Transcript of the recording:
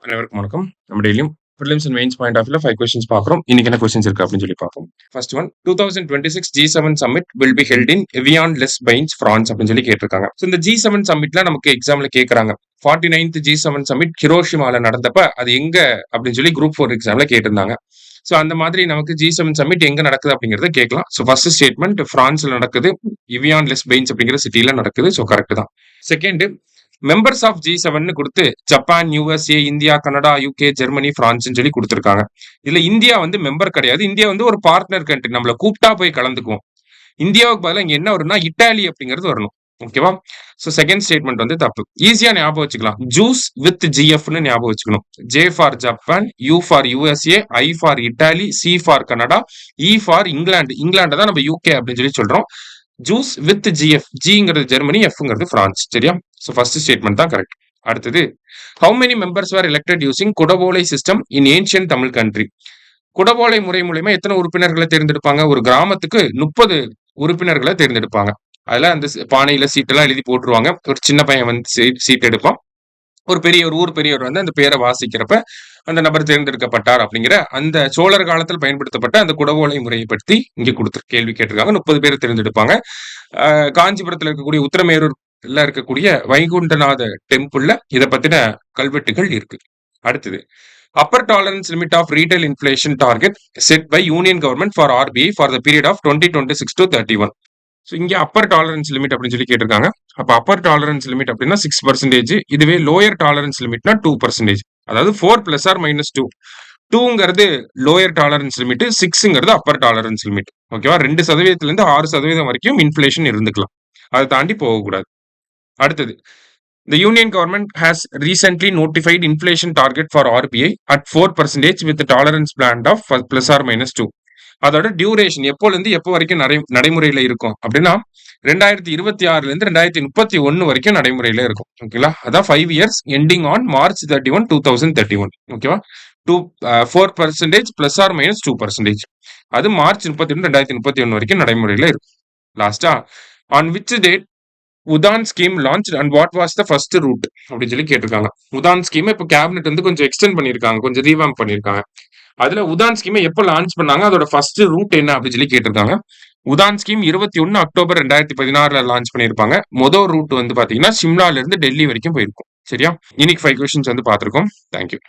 அனைவருக்கும் வணக்கம். நம்ம டெய்லியும் prelims and mains point of வியூல 5 கொஸ்டின்ஸ் பார்க்குறோம். இன்னைக்கு என்ன கொஸ்டின்ஸ் இருக்கு அப்படின்னு சொல்லி பார்ப்போம். First one 2026 G7 summit will be held in Evian les Bains France அப்படின்னு சொல்லி கேட்டிருக்காங்க. ஸோ இந்த G7 சமிட்ல நமக்கு எக்ஸாம்ல கேட்கறாங்க. 49th G7 சமிட் ஹிரோஷிமால நடந்தப்ப அது எங்க அப்படின்னு சொல்லி குரூப் 4 எக்ஸாம்ல கேட்டிருந்தாங்க. ஸோ அந்த மாதிரி நமக்கு G7 சமிட் எங்க நடக்குது அப்படிங்கறத கேட்கலாம். ஸோ ஃபர்ஸ்ட் ஸ்டேட்மெண்ட் பிரான்ஸ்ல நடக்குது, எவியான் லெஸ் பைன்ஸ் அப்படிங்கிற சிட்டில நடக்குது. ஸோ கரெக்ட் தான். செகண்ட், மெம்பர்ஸ் ஆஃப் G7 கொடுத்து Japan, USA, India, Canada, UK, Germany, France சொல்லி கொடுத்திருக்காங்க. இதுல இந்தியா வந்து மெம்பர் கிடையாது. இந்தியா வந்து ஒரு பார்ட்னர் கண்ட்ரி. நம்மள கூப்பிட்டா போய் கலந்துக்குவோம். இந்தியாவுக்கு பதிலா இங்க என்ன வரும்னா இட்டாலி அப்படிங்கிறது வரணும். ஓகேவா? சோ செகண்ட் ஸ்டேட்மெண்ட் வந்து தப்பு. ஈஸியா ஞாபகம் வச்சுக்கலாம். ஜூஸ் வித் GFன்னு ஞாபகம் வச்சுக்கணும். J for Japan, U for USA, I for Italy, C for Canada, E for England. England தான் நம்ம UK அப்படின்னு சொல்லி சொல்றோம். Juice with GF. Gங்கிறது ஜெர்மனி, Fங்கிறது பிரான்ஸ். சரியா? சோ ஃபர்ஸ்ட் ஸ்டேட்மெண்ட் தான் கரெக்ட். அடுத்தது, how many members were elected using Kudavolai system in ancient Tamil country? Kudavolai முறை மூலமா எத்தனை உறுப்பினர்களை தேர்ந்தெடுப்பாங்க? ஒரு கிராமத்துக்கு 30 உறுப்பினர்களை தேர்ந்தெடுப்பாங்க. அதுல அந்த பானையில சீட்டெல்லாம் எழுதி போட்டுருவாங்க. ஒரு சின்ன பையன் வந்து சீட் எடுப்பான். ஒரு ஊர் பெரியவர் வந்து அந்த பேரை வாசிக்கிறப்ப அந்த நபர் தேர்ந்தெடுக்கப்பட்டார் அப்படிங்கிற அந்த சோழர் காலத்தில் பயன்படுத்தப்பட்ட அந்த குடவோலை முறையை பற்றி இங்க கேள்வி கேட்டிருக்காங்க. 30 பேர் தேர்ந்தெடுப்பாங்க. காஞ்சிபுரத்துல இருக்கக்கூடிய உத்திரமேரூர்ல இருக்கக்கூடிய வைகுண்டநாத டெம்பிள்ல இதை பத்தின கல்வெட்டுகள் இருக்கு. அடுத்தது, upper tolerance limit of retail inflation target set by union government for RBI for the period of 2026 to 31. So இங்க அப்பர் டாலரன்ஸ் லிமிட் அப்படின்னு சொல்லி கேட்டிருக்காங்க. அப்ப அப்பர் டாலரன்ஸ் லிமிட் அப்படின்னா 6%. இதுவே லோயர் டாலரன்ஸ் லிமிட்னா 2%. அதாவது 4 + or -2. 2ங்கிறது லோயர் டாலரன்ஸ் லிமிட், 6ங்கிறது அப்பர் டாலரன்ஸ் லிமிட். ஓகேவா? 2% இருந்து 6% வரைக்கும் இன்ஃபிளேஷன் இருந்துக்கலாம். அதை தாண்டி போகக்கூடாது. அடுத்தது, the union government has recently notified inflation target for RBI at 4% with the tolerance band of +or -2. அதோட டியூரேஷன் எப்போல இருந்து எப்போ வரைக்கும் நடைமுறையில இருக்கும் அப்படின்னா 2026 இருந்து 2031 வரைக்கும் நடைமுறையில இருக்கும். ஓகேங்களா? அதான் 5 years ending on March 31, 2031. ஓகேவா? 4% +or -2%. அது மார்ச் 31, 2031 வரைக்கும் நடைமுறையில இருக்கும். லாஸ்டா, on which date UDAN scheme launch and what was the first route அப்படின்னு சொல்லி கேட்டிருக்காங்க. உதான் ஸ்கீம் இப்போ கேபினெட் வந்து கொஞ்சம் எக்ஸ்டெண்ட் பண்ணிருக்காங்க, கொஞ்சம் ரீவாம் பண்ணிருக்காங்க. அதுல உதான் ஸ்கீமை எப்போ லான்ச் பண்ணாங்க, அதோட ஃபர்ஸ்ட் ரூட் என்ன அப்படின்னு சொல்லி கேட்டிருக்காங்க. உதான் ஸ்கீம் 21 அக்டோபர் 2016 லான்ச் பண்ணிருப்பாங்க. முதல் ரூட் வந்து பாத்தீங்கன்னா சிம்லால இருந்து டெல்லி வரைக்கும் போயிருக்கும். சரியா? இன்னைக்கு 5 கொஸ்டின்ஸ் வந்து பாத்திருக்கோம். தேங்க்யூ.